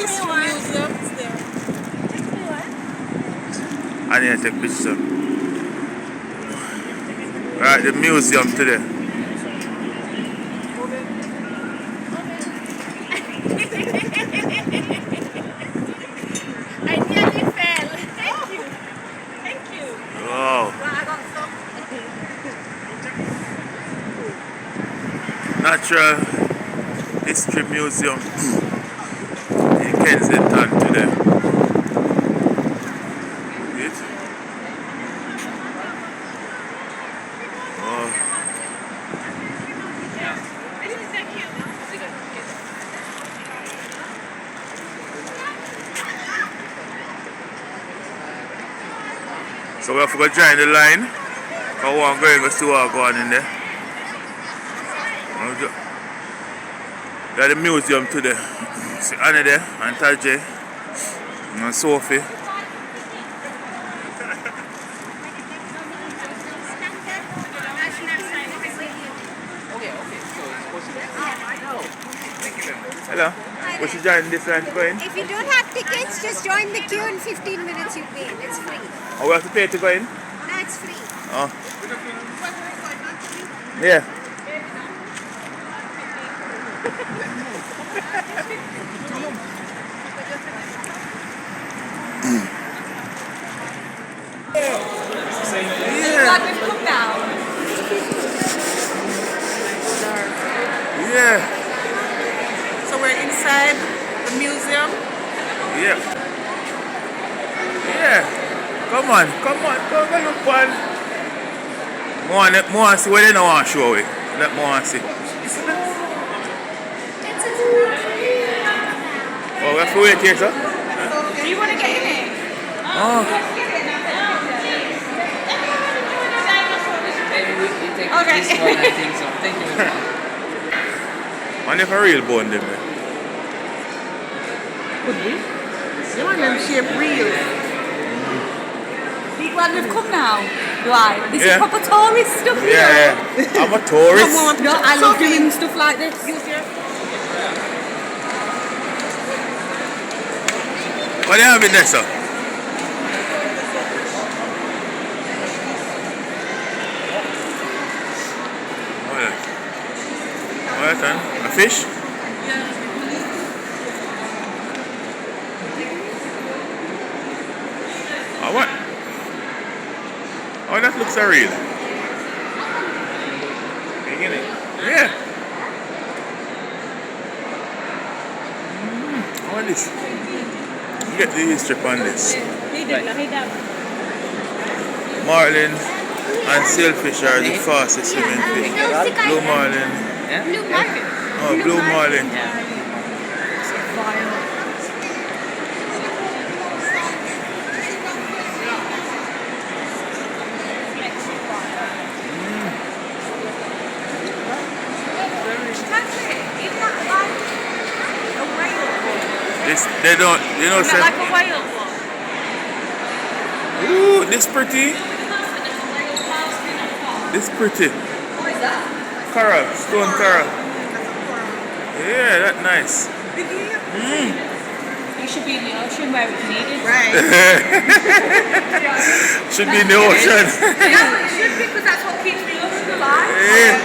it? I need to take pictures. Right, the museum today. I nearly fell. Thank you. Thank you. Wow. Well, I got some. Natural History Museum in Kensington today. It? Oh. So we have to go join the line. I want to go see what going in there. We are at the museum today. See Annie there, and Tajay, and Sophie. Hello. We should join this line to go in? If you don't have tickets, just join the queue in 15 minutes you'll be in. It's free. Oh, we have to pay to go in? No, it's free. Oh. Yeah. Yeah. So we're inside the museum. Yeah. Yeah. Come on. Come look one. More see what they don't want to show we. Let more see. Oh, we have to wait here, sir? Do you want to get in it? Oh. Okay. This one, I think so. Thank you very much. Man, if a real bone them there. Could be. You want them shape real. Big one, we've come now. Right. This is proper tourist stuff here. Yeah. I'm a tourist. No, I love doing stuff like this. What do you have in there, sir? What then? A fish? Oh, what? Oh, that looks real. Yeah. What is this? Get the history on this. Marlin and sailfish are the fastest swimming fish. Blue marlin. Blue marlin. Oh, blue marlin. They don't, you know, say, Like a whale. ooh, this pretty. This pretty. What is that? Coral, stone coral. Yeah, that's nice. You should be in the ocean where it's needed. Right. Should be in the ocean. Yeah, it should be because that's what keeps the ocean alive. Yeah.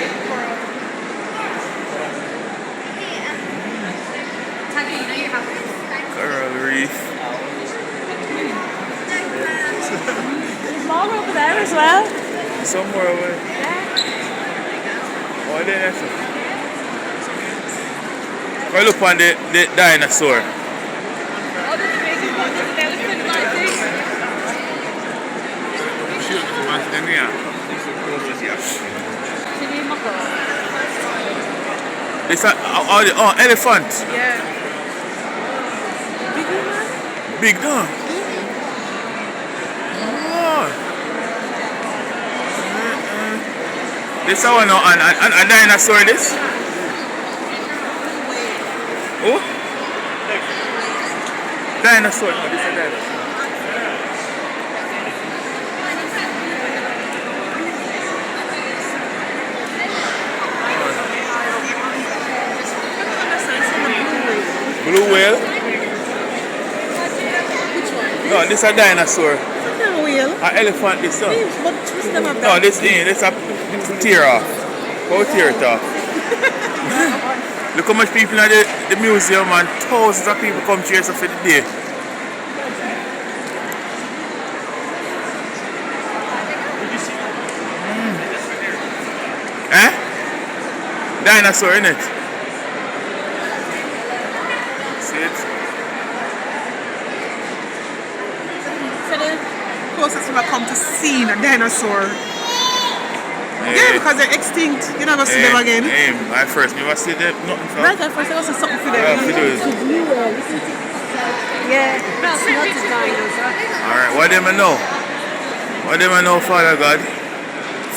Tanya, you know you have this. Coral reef. There's more over there as well. Somewhere away. Oh, then that's it. Go look on the dinosaur. Oh, there's a big one. There's an elephant like this. This elephant. Yeah. Big no. Oh. This one no, and a dinosaur this. Oh? Dinosaur, no, this is a dinosaur. Blue whale. No, this a dinosaur. It's not a whale. An elephant this one. But twist them up. No, this ain't. This a tear off. How tear it off? Look how much people in the museum and thousands of people come here for the day. Eh? Dinosaur, innit? See it? So the closest we come to seeing a dinosaur. Yeah, because they're extinct. You're not going to see them again. I first never see them. Nothing from. Right at first, I was something for them. Yeah, for those. Yeah, it's not a dinosaur. Alright, what do I know? What do I know, Father God?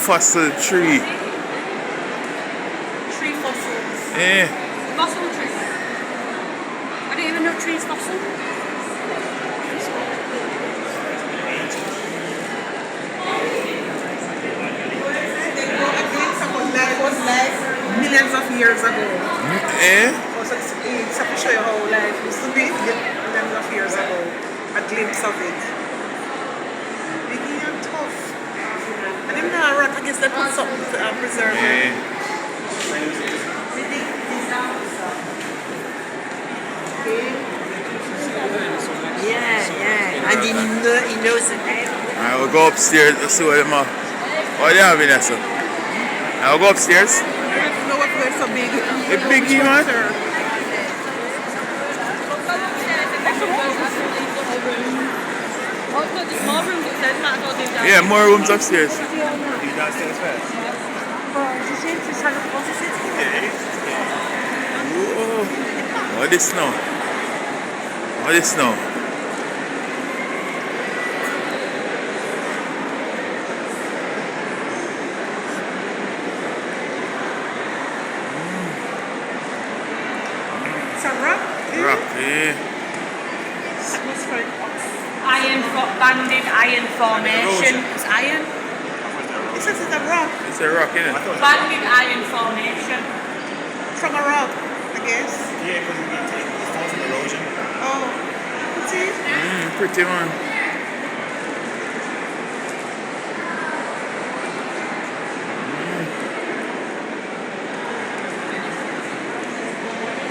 Fossil tree. Tree fossils. Yeah. Fossil trees. I didn't even know trees fossil. Was life millions of years ago. Eh? Also, it's to show you how life used to be millions of years ago. A glimpse of it. Biggie and tough. And even though I rot, I guess they put something to preserve it. Yeah. And he knows the name. I will go upstairs to see what them are. What do you have in there, sir? I'll go upstairs. I don't know what they're so big. The biggie, man. Oh, no, there's more rooms upstairs. Might as well do that. Yeah, more rooms upstairs. You downstairs first? Whoa. What this now? What this now? It's a rock. Rock, yeah. Atmospheric rocks. Banded iron formation. It's iron. It says it's a rock. It's a rock, isn't it? Banded iron formation. From a rock, I guess. Yeah, because it falls from erosion. Oh. See? Pretty, man.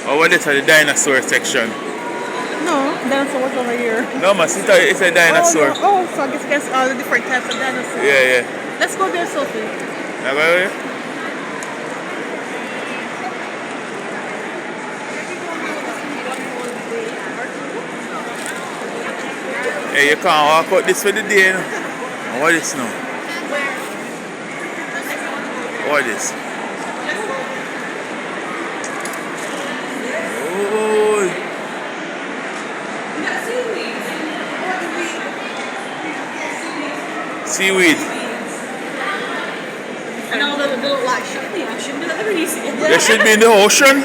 Oh, what is the dinosaur section? No, dinosaur was over here. No, man, it's a dinosaur. Oh, so I guess all the different types of dinosaurs. Yeah. Let's go there, Sophie. Now go there. Hey, you can't walk out this for the day, you know? And what is now? What is? Oh. Seaweed. And all they look like shit in the ocean. They're easy. They should be in the ocean.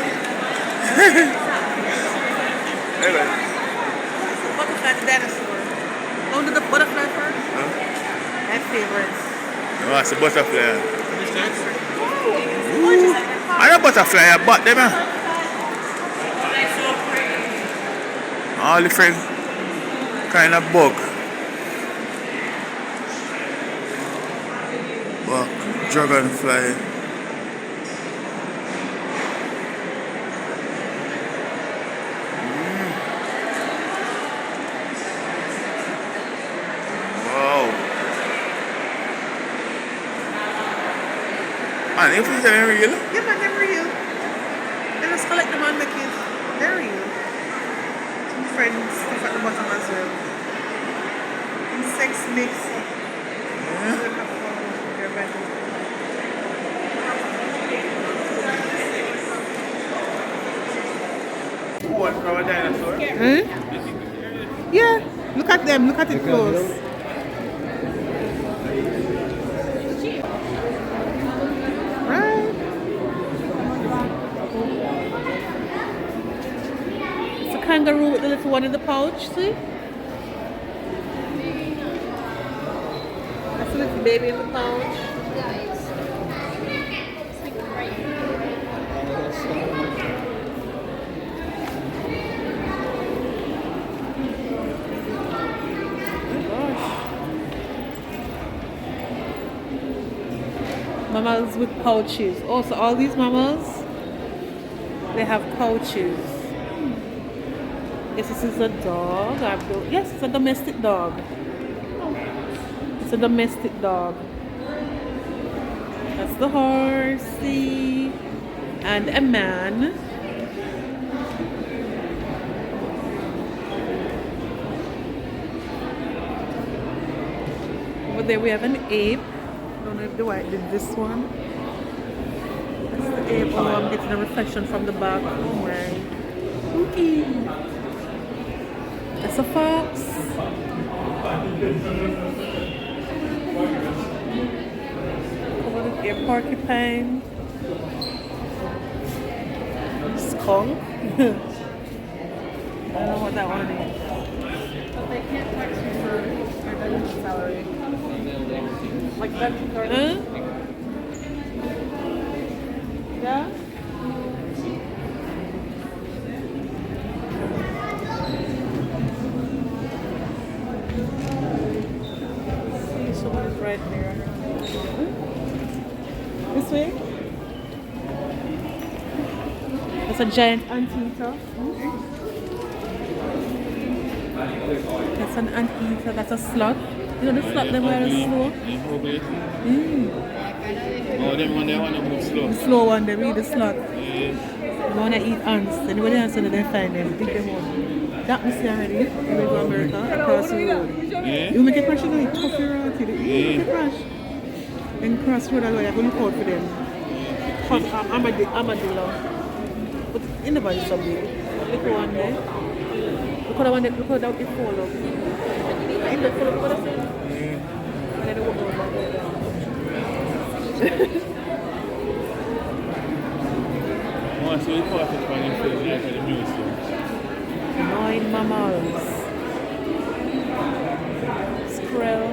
Butterfly dinosaur. Don't do the butterfly first. Huh? My favorite. No, it's a butterfly. Ooh. I know butterfly, but them. All different kind of bug. Bug, dragonfly. Man, if it's real? Yeah, man, they're real. They just collect them and make it. They're real. Some friends stuff at the bottom as well. Insects mix. Yeah. They'll have fun with their body. One from a dinosaur. Yeah, look at them. Look at it close. Right. It's a kangaroo with the little one in the pouch. See? That's a little baby in the pouch. Mammals with pouches. Oh, so all these mammals, they have pouches. Yes, this is a dog. Yes, it's a domestic dog. It's a domestic dog. That's the horsey and a man. Over there we have an ape. I don't know if the white did this one. That's the ape. Oh, I'm getting a reflection from the back. Oh my. Spooky. That's a fox. Over here, porcupine. Skunk. I don't know what that one is. But they can't tax you for their salary. Like that. Huh? Yeah? See, someone is right there. This way? That's a giant anteater. That's an anteater. That's a sloth. You know the sloth they were slow? Oh, them one they want to move slow. The slow one, they read the sloth. Yeah. They want to eat ants. Anybody else so they find them, dig them up. That we see already. We go to America, across the road. Yeah. You make a crash, you know, it's tough around here. You make a crash. Then cross road, I'm going to look out for them. Because armadillo. But in the body so big. Look at one there. Look at that one there. Look at that it fall up. In the fall up, what I say? And then it walk over there. Oh, so you caught it when you feel like the museum. 9 mammals. Squirrel.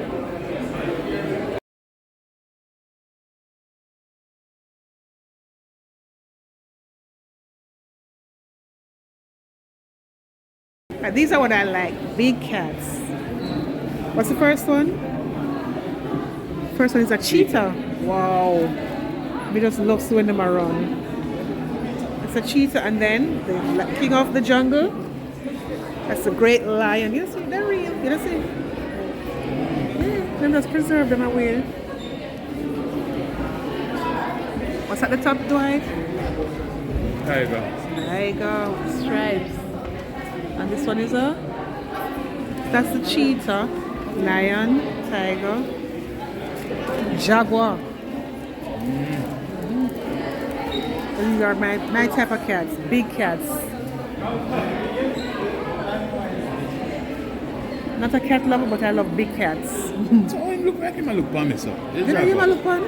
These are what I like, big cats. What's the first one? First one is a cheetah. Wow. We just love when them around. It's a cheetah, and then the king of the jungle. That's a great lion. You see, they're real. You see? Yeah, them just preserve them away. What's at the top, Dwight? Tiger. Tiger, stripes. And this one is that's the cheetah, lion, tiger, jaguar. These are my type of cats, big cats. Not a cat lover, but I love big cats. So how you look like him look for me, sir? You look fun?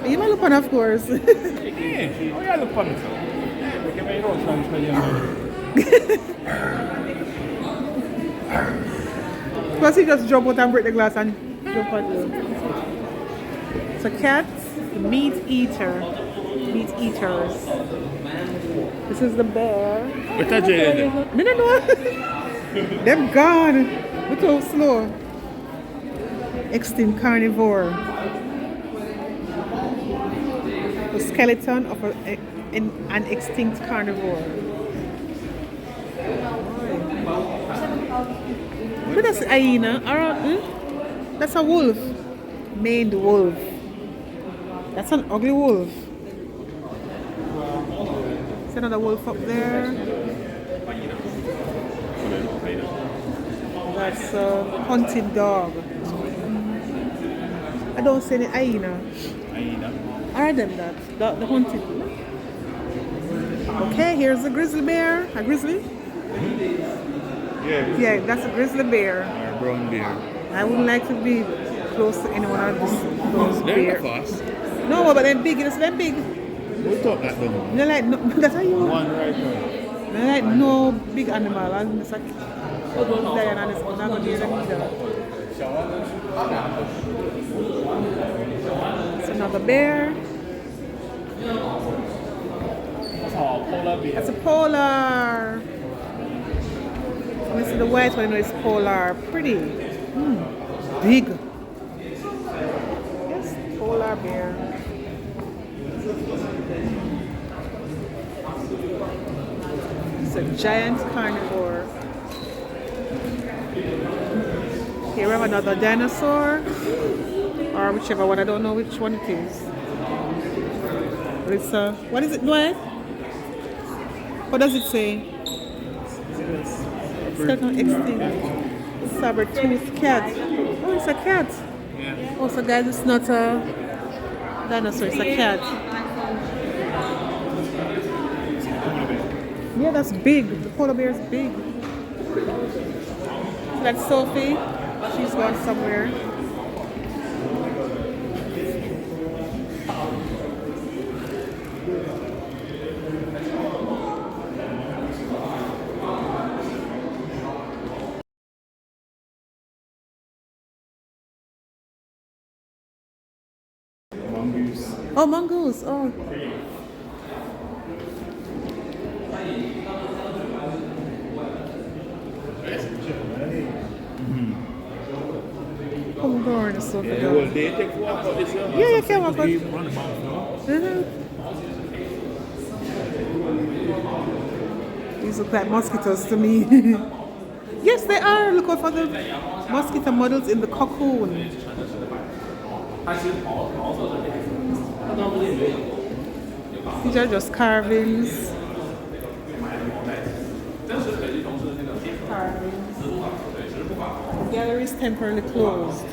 You look fun, of course. Yeah, how you look for me, sir? Plus he just jump out and break the glass and jump out there. So cats, meat eaters. This is the bear. What are you doing? No. Them gone. Look how slow. Extinct carnivore. The skeleton of an extinct carnivore. But that's a hyena. That's a wolf. Maned wolf. That's an ugly wolf. There's another wolf up there. That's a hunted dog. I don't see any hyena. Are them that? The hunted. Okay, here's a grizzly bear. A grizzly? Yeah, that's a grizzly bear. Or a brown bear. I wouldn't like to be close to any one of those They're bears. fast. No, but they're big. It's them big. Who thought that down? They're like, no, that's how you One right now. they're like no big animal. And it's like lion and it's not going to be them either. It's another bear. That's a polar. Let me see the white one. I know it's polar. Pretty. Big. Yes, polar bear. It's a giant carnivore. Here we have another dinosaur, or whichever one. I don't know which one it is. But it's what is it, Dwight? What does it say? Skeletal extinct. Saber-toothed cat. Oh, it's a cat. Yeah. Oh, so guys, it's not a dinosaur, it's a cat. Yeah, that's big. The polar bear is big. So that's Sophie. She's gone somewhere. Mongoose. Oh, mongoose. Oh. Homegrown is so good. Yeah, well, they take walk out this year. Yeah, you can walk out. Run the mouth, no? These look like mosquitoes to me. Yes, they are. Look out for the mosquito models in the cocoon. These are just carvings. The gallery is temporarily closed.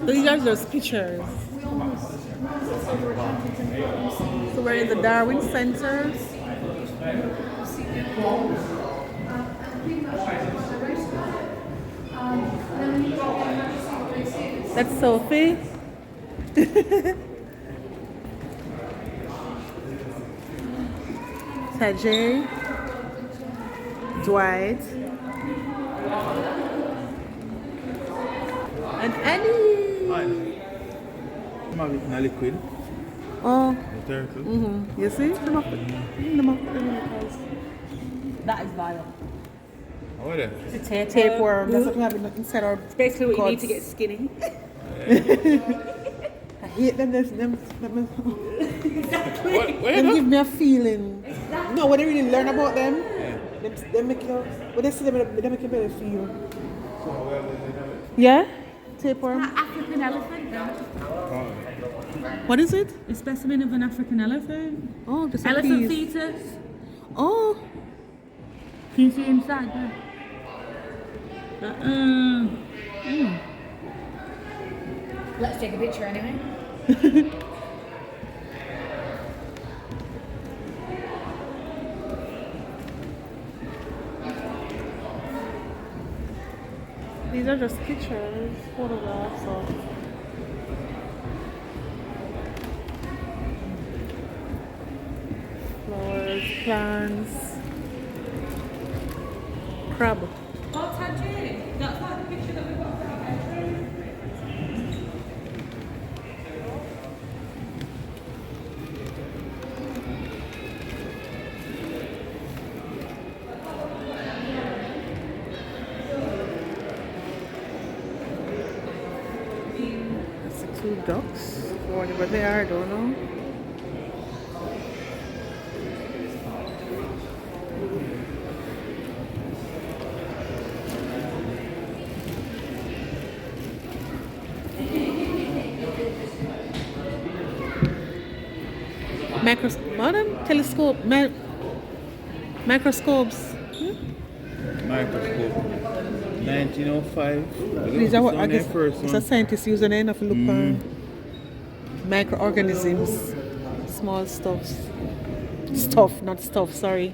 These are just pictures. So we're in the Darwin Center. That's Sophie. Tajay. Dwight. And Annie. I'm having a liquid. Oh. The turtle. Mm-hmm. You see? That is vile. How are they? It's a Tapeworm. That's what we have inside our basically what you need guts. to get skinny. I hate them. Them What give me a feeling. No, what they really learn about them, they make you. What they say, they make you better feel. Yeah, tapeworm. African elephant, no? What is it? A specimen of an African elephant. Oh, just a Elephant piece. fetus. Oh, Can you see inside there? Let's take a picture anyway. these are just pictures, photographs of. Flowers, plants, crab. Oh, Tajay, that's like the picture that we got for our bedroom. That's the two ducks. Whatever they are, I don't know. Modern telescope, microscopes. Microscope. 1905. These are what I guess First it's one. a scientist using it enough to look on microorganisms, small stuff. Stuff, not stuff, sorry.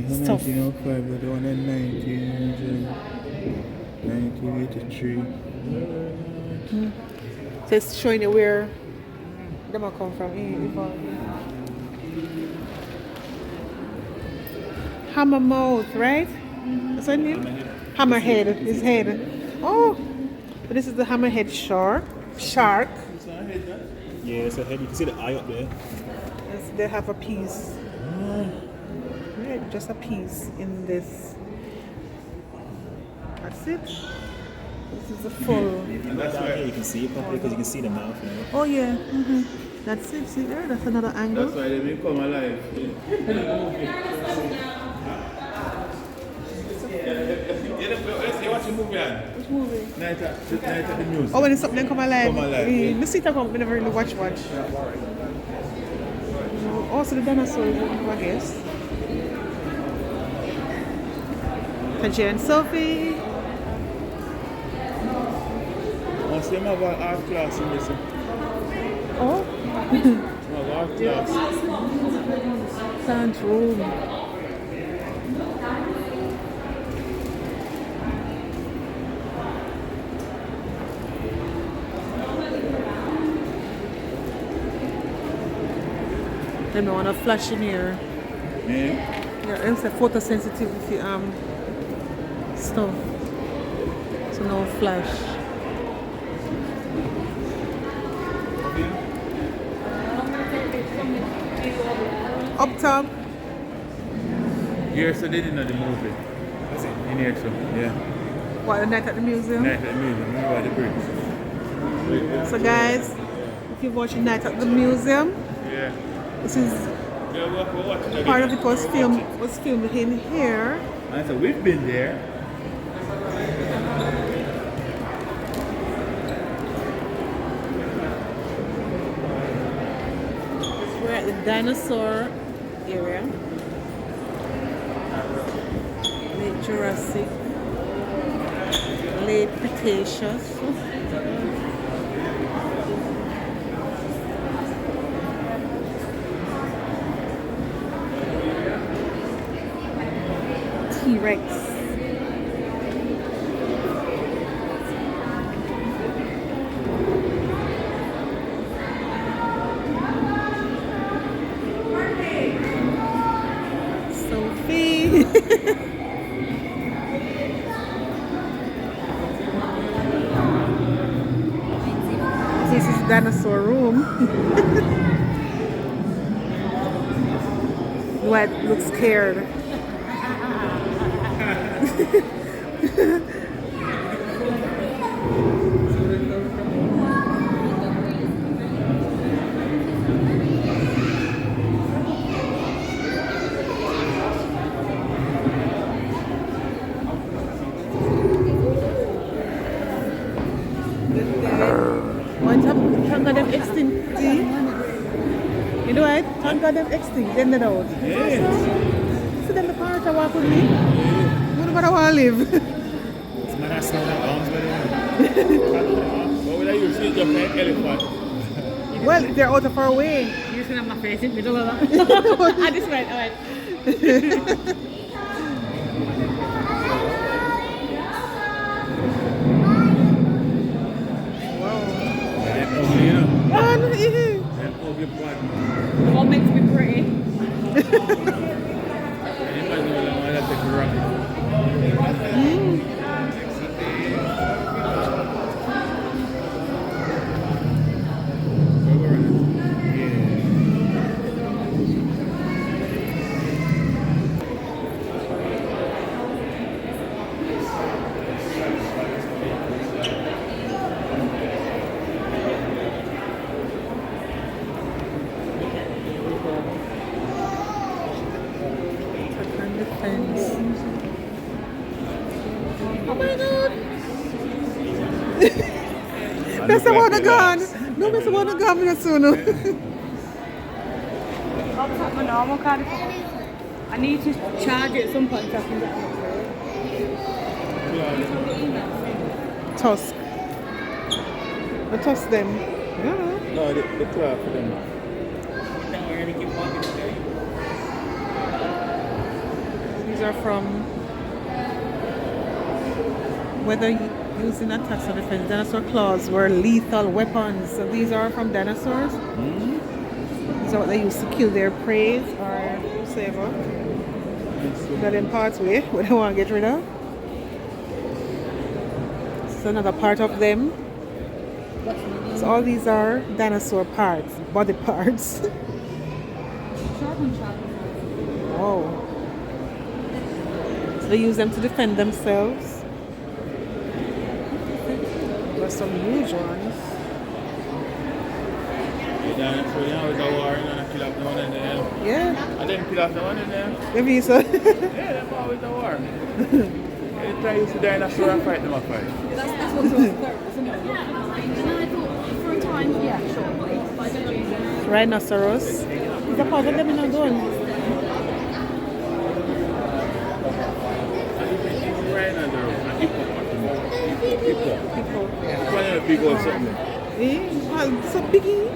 Stuff. 1905, but the one in 1983. So it's showing you where them are come from. Hammer mouth, right? That's what name? Hammerhead, his head. Oh, but this is the hammerhead shark. Yeah, it's a head. You can see the eye up there. Yes, they have a piece. Yeah, Alright, just a piece in this. That's it. This is a full. And that's why you can see it properly because you can see the mouth now. Oh yeah. That's it. See there? That's another angle. That's why they become alive. Let's see what you movie on. Which movie? Night at the Museum. Oh, when it's something come alive. Come alive, Yeah. yeah. The sit up, we never really watch. Also the dinosaurs, I guess. Kaji and Sophie. I see them have an art class in this. Oh. Some have art class. Plant room. Let me want to flash in here. Yeah. Yeah, it's a photosensitivity stuff. So no flash. Up top. Here, so they didn't know the movie. In here, so, yeah. What, the night at the museum? Night at the Museum, remember by the bridge. So guys, if you're watching Night at the Museum, Yeah. this is Yeah, we're watching part of it was filmed in here. And so we've been there. We're at the Dinosaur area. Late Jurassic, late Cretaceous. T-Rex. Sophie. This is dinosaur room. What looks scared. Thank God them extinct. See? You know what? Thank God them extinct. Then they out. Yes. See them the part I walk with me? What about I want to live? It's man that smell like arms, but What would I use? Just like elephant. Well, they're out of our way. You're just gonna have my face in the middle of that. I just went, alright. They're ugly, you know. Man, They're ugly part. What makes me pretty? Anybody know how long I take to rock it? on the fence. Oh my god! Mr. Water gone. No, Mr. Water gone me soon. I'll put my normal card. I need to charge it at some point so I can get it. Tusk. The tusk them. Yeah. No, the cloth for them. These are from whether using attacks or defense. Dinosaur claws were lethal weapons. So these are from dinosaurs. These are what they used to kill their prey or whatever. Got them parts way, what they want to get rid of. This is another part of them. So all these are dinosaur parts, body parts. Whoa. So they use them to defend themselves. There's some huge ones. Yeah. I didn't kill off the one in there. Maybe so. Yeah, them always a war. Anytime you see dinosaur, I fight them a fight. That's what it was first, isn't it? For a time, yeah, sure. Rhinoceros. Is that part of them in a gun? So biggie.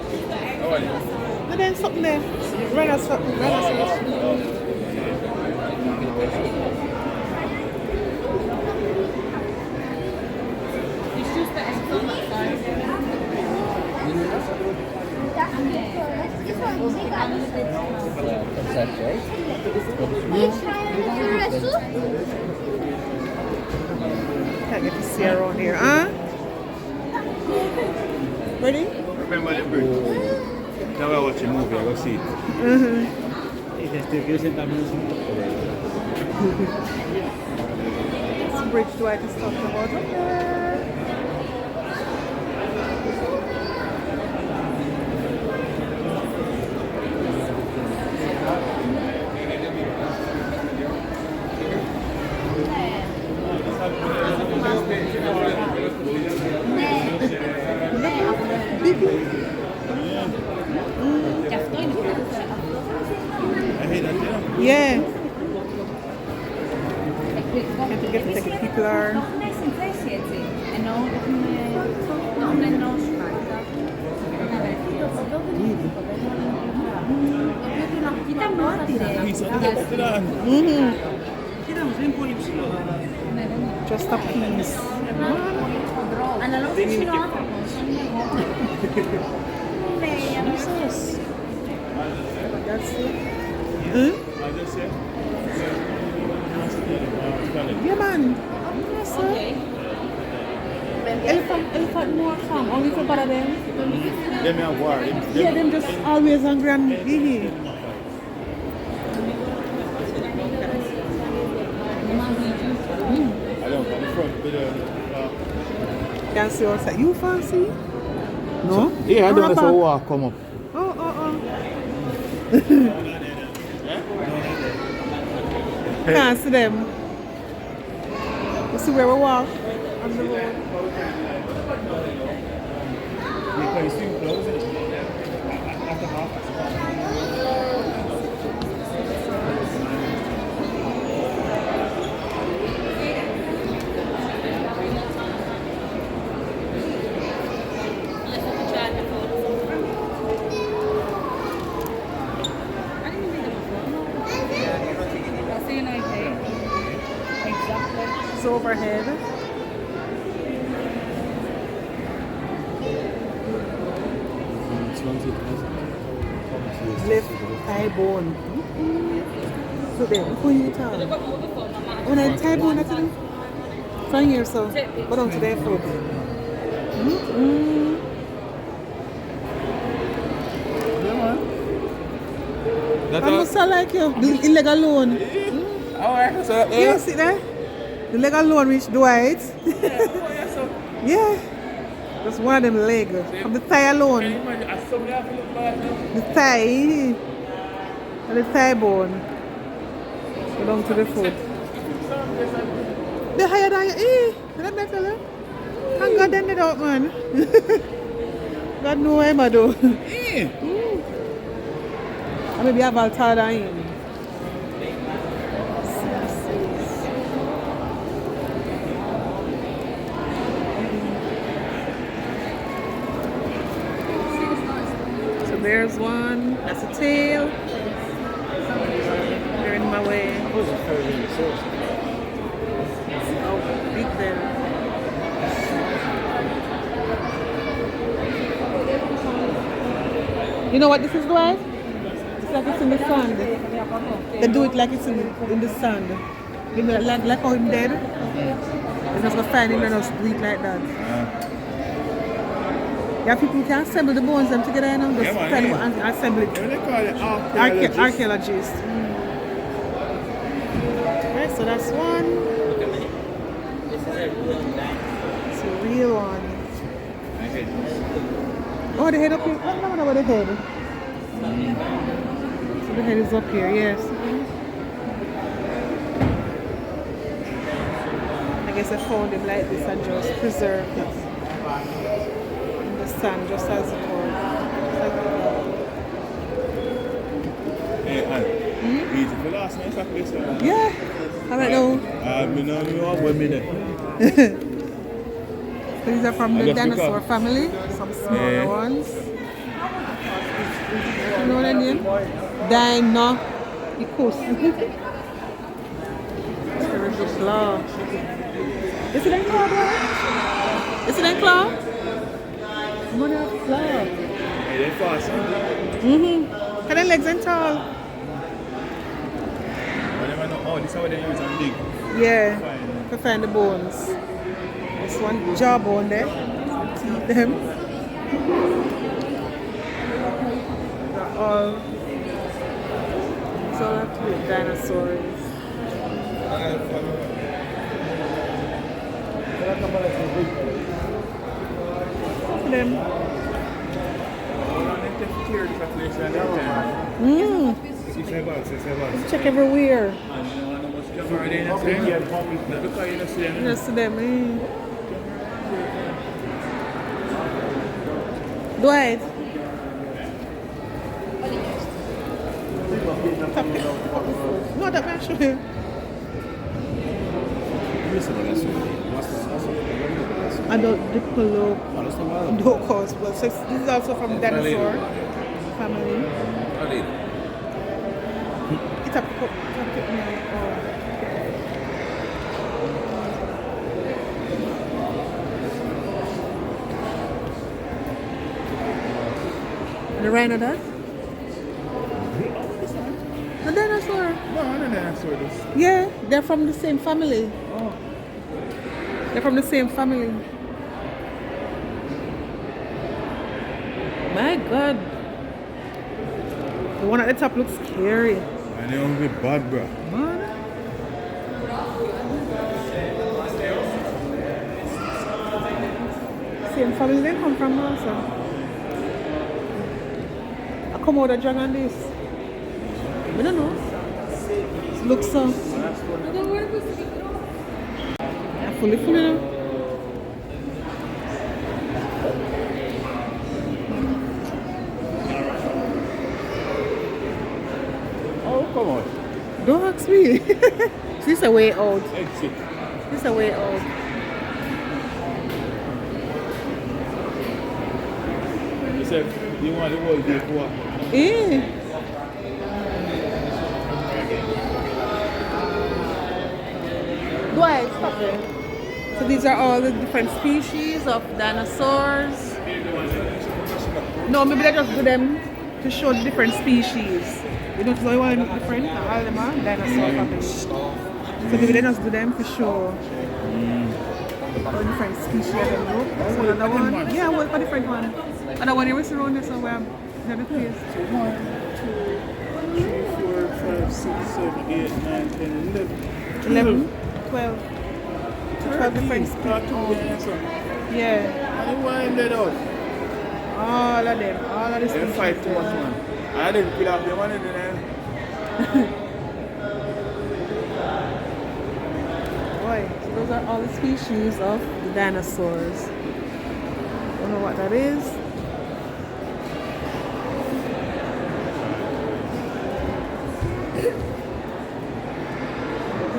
And then something there. Rhinoceros. It's just that it's on that side. Can't get to see around here, huh? Ready? Remember the bridge? Now I watch a movie, I go see it. This bridge Dwight is talking about. Yeah. I think it's like people are. Just a piece. That's it. Yeah, man. Yes, sir. Elephant more farm, only for better them. Them have war. Yeah, them just always hungry and giddy. I don't know, the front with Can see outside. You fancy? No? yeah, I don't know if war come up. Oh. Can't see them. You see where we walk on the road. Because you see close it. After half. It's overhead. Left thigh bone. So there, who you tell? When I thigh bone, I tell you. From here, so go down to their foot. I must like you. The leg alone. Alright, so You see there? The leg alone reach Dwight. Yeah. Just one of them legs. From the thigh alone. The thigh. And the thigh bone. Go down to the foot. They're higher than you. That better. Thank God them it out, man. God know what I do. I maybe have altar than him. There's one. That's a tail. They're in my way. Oh, big there. You know what this is like? It's like it's in the sand. They do it like it's in the sand. You know, like how him dead. They're just gonna find him and just do it like that. Yeah, people can assemble the bones them together and just assemble it. What they call it? Archaeologists. Right so that's one. It's a real one. Oh, the head up here. I don't know about the head. So the head is up here, yes. I guess I found him like this and just preserved it in the sand just as it was. Hey, Anne. Easy for last night, exactly. Yeah, I don't know. We know you are with me there. These are from the dinosaur family, some smaller ones. You know their name? Dinosaur. Terrible claw. Is it a claw, bro? Is it a claw? What a claw. Hey, they're fast, huh? Can their legs and tall? Oh, this is how they use and dig. Yeah, to find the bones. This one jawbone there. Teeth them. They're all so that's with dinosaurs. Them. Check everywhere. Yes, to them. Dwight. No, that man show you. I don't Diplodocus, but this is also from dinosaur family. It's a the rhino that? The dinosaur. No, the dinosaur. Yeah, they're from the same family. Oh. They're from the same family. My God. The one at the top looks scary. And they don't be bad, bro. Man. Same family they come from also. I come out of dragon this. I don't know. It looks so. I'm fully now. Oh, come on. Don't ask me. This is a way out. Exit. This is a way out. You said you want the world to go up. Eh. Dwight, stop there. So these are all the different species of dinosaurs. No, maybe they just do them to show the different species. You don't know one different, all of them are dinosaur family. So maybe they just do them to show all different species of them. That's another one. Yeah, what a different one. Another one you will see around there somewhere. Another place. 1, 2, 3, 4, 5, 6, 7, 8, 9, 10, 11. 11, 12. 12 different species. Yeah. And you wind it out. All of them. All of the They species. fight too much, man. I didn't kill off the one in there. Boy, so those are all the species of the dinosaurs. Don't know what that is.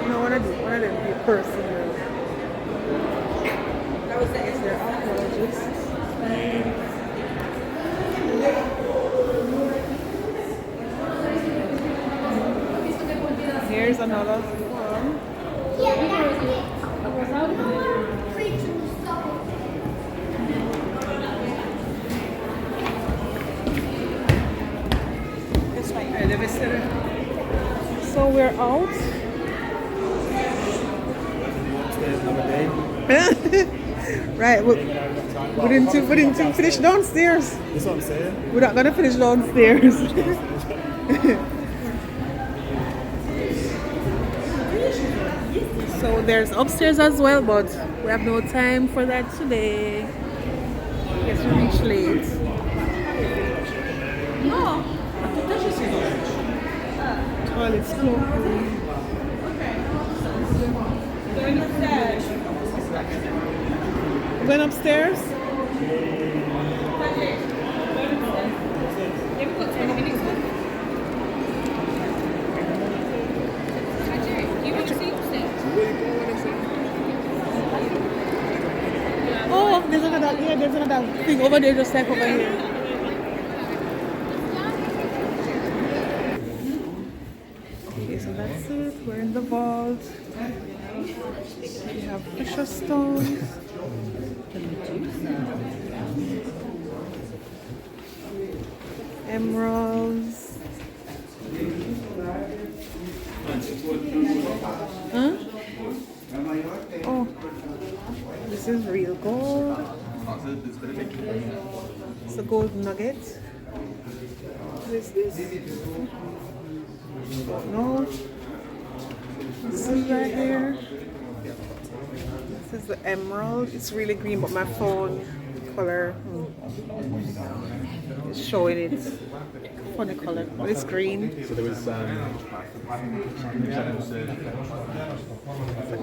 You know what I do? One of them be a person. That was the they're archaeologists. Here's another one. So we're out. Right, we didn't finish downstairs. That's what I'm saying. We're not gonna finish downstairs. there's upstairs as well, but we have no time for that today. Guess we reached late. No. Toilets closed. Going upstairs. Going upstairs? Oh, there's another thing over there, just like over here. Okay, so that's it. We're in the vault. We have precious stones. Emeralds. Huh? Oh, this is real gold. It's a gold nugget. What is this? Don't know. This is right here. This is the emerald. It's really green, but my phone color is showing it. Funny color, but it's green. So there was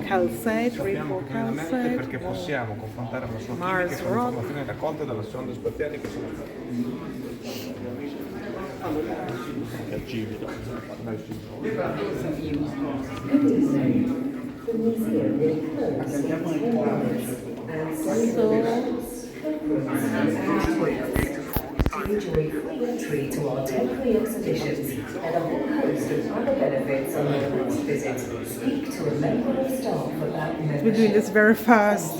Calcite, rainbow calcite. perché possiamo confrontare una sua Mars chimica con rock. informazioni raccolte dalle sonde spaziali che sono enjoy free entry to our temporary exhibitions and a whole host of other benefits on your next visit. Speak to a member of staff about membership. We're doing this very fast.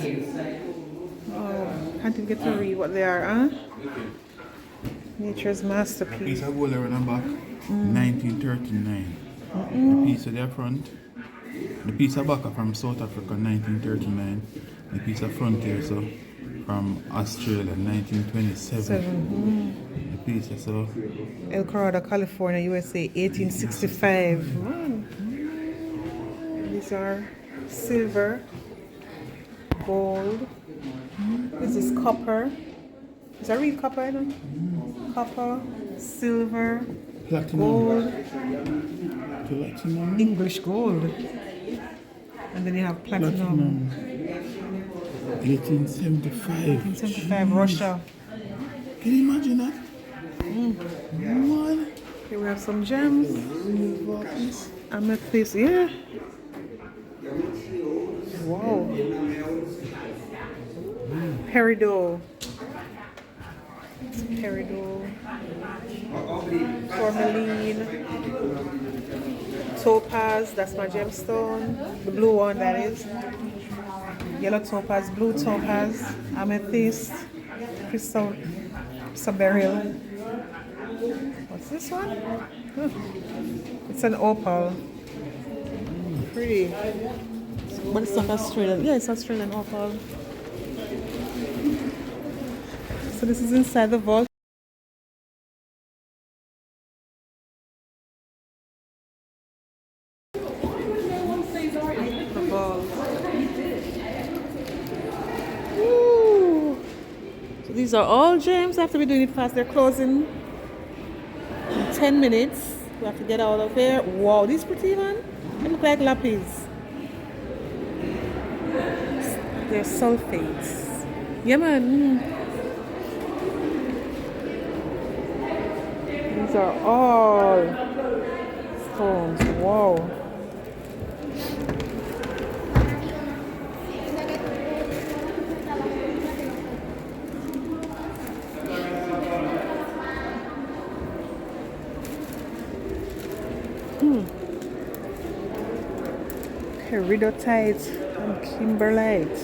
Oh, can't even get to read what they are, huh? Nature's masterpiece. Piece of gold around the back, 1939. The piece of the front, the piece of back are from South Africa, 1939. The piece of front here, so from Australia, 1927. The piece is so. El Dorado, California, USA, 1865. These are silver, gold. This is copper. Is that real copper? I don't know. Copper, silver, gold, Platinum. English gold. And then you have platinum. 1875. 1875, Russia. Can you imagine that? One. Here we have some gems. Amethyst, yeah. Wow. Peridot. Peridot. Tourmaline. Topaz, that's my gemstone. The blue one, that is. Yellow topaz, blue topaz, amethyst, crystal beryl. What's this one? It's an opal. Pretty. But it's not Australian. Yeah, it's Australian opal. So this is inside the vault. The vault. Ooh. So these are all gems. I have to be doing it fast. They're closing in 10 minutes. We have to get out of here. Wow, these pretty, man. They look like lapis. They're sulfates. Yeah, man. These are all stones. Wow. Peridotite and kimberlite.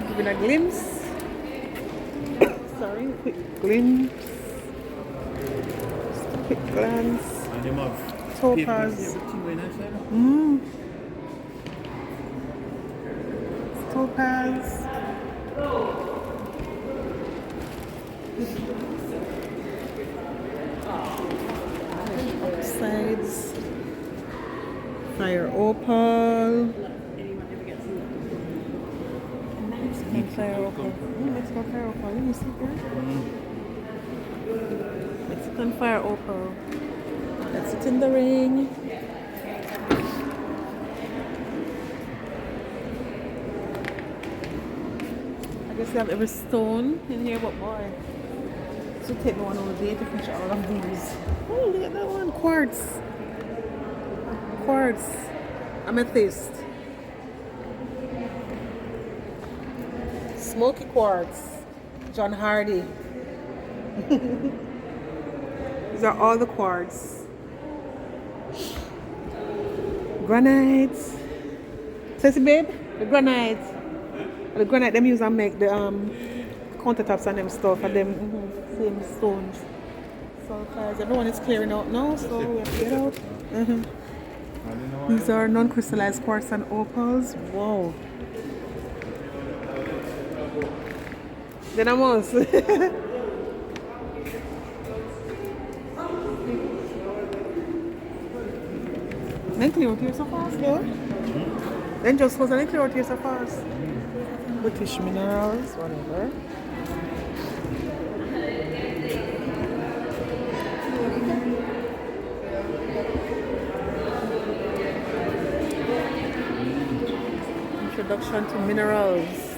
Giving a glimpse sorry, quick glimpse. Just a quick glance. And them have Topaz. papers, everything going inside. Topaz. Sides. Fire opal. Mexican fire opal. Mexican fire opal. Let me see here. Mexican fire opal. That's it in the ring. I guess you have every stone in here, but boy, this will take me one whole day to finish all of these. Oh, look at that one. Quartz. Quartz. Amethyst. Smoky quartz. John Hardy. These are all the quartz. Granite. Sassy babe, the granite. The granite them use and make the countertops and them stuff and them same stones. So guys, everyone is clearing out now, so we have to get out. These are non-crystallized quartz and opals. Wow. Then I'm on. Then clear out here so fast, though. Then just goes and clear out here so fast. British minerals, whatever. Introduction to minerals.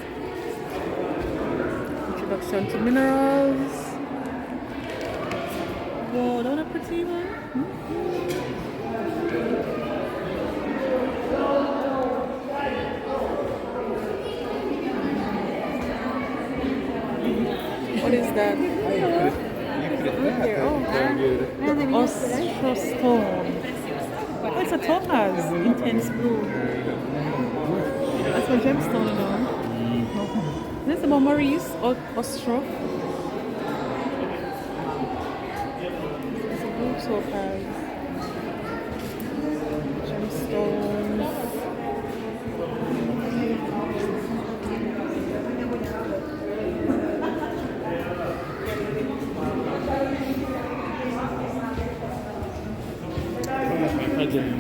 Introduction to minerals. Whoa, don't a pretty one? What is that? Here, oh, Ostro stone. Oh, it's a topaz, intense blue. That's a gemstone, you know. This is about Maurice or Ostro. It's a blue topaz. Gemstones. I didn't.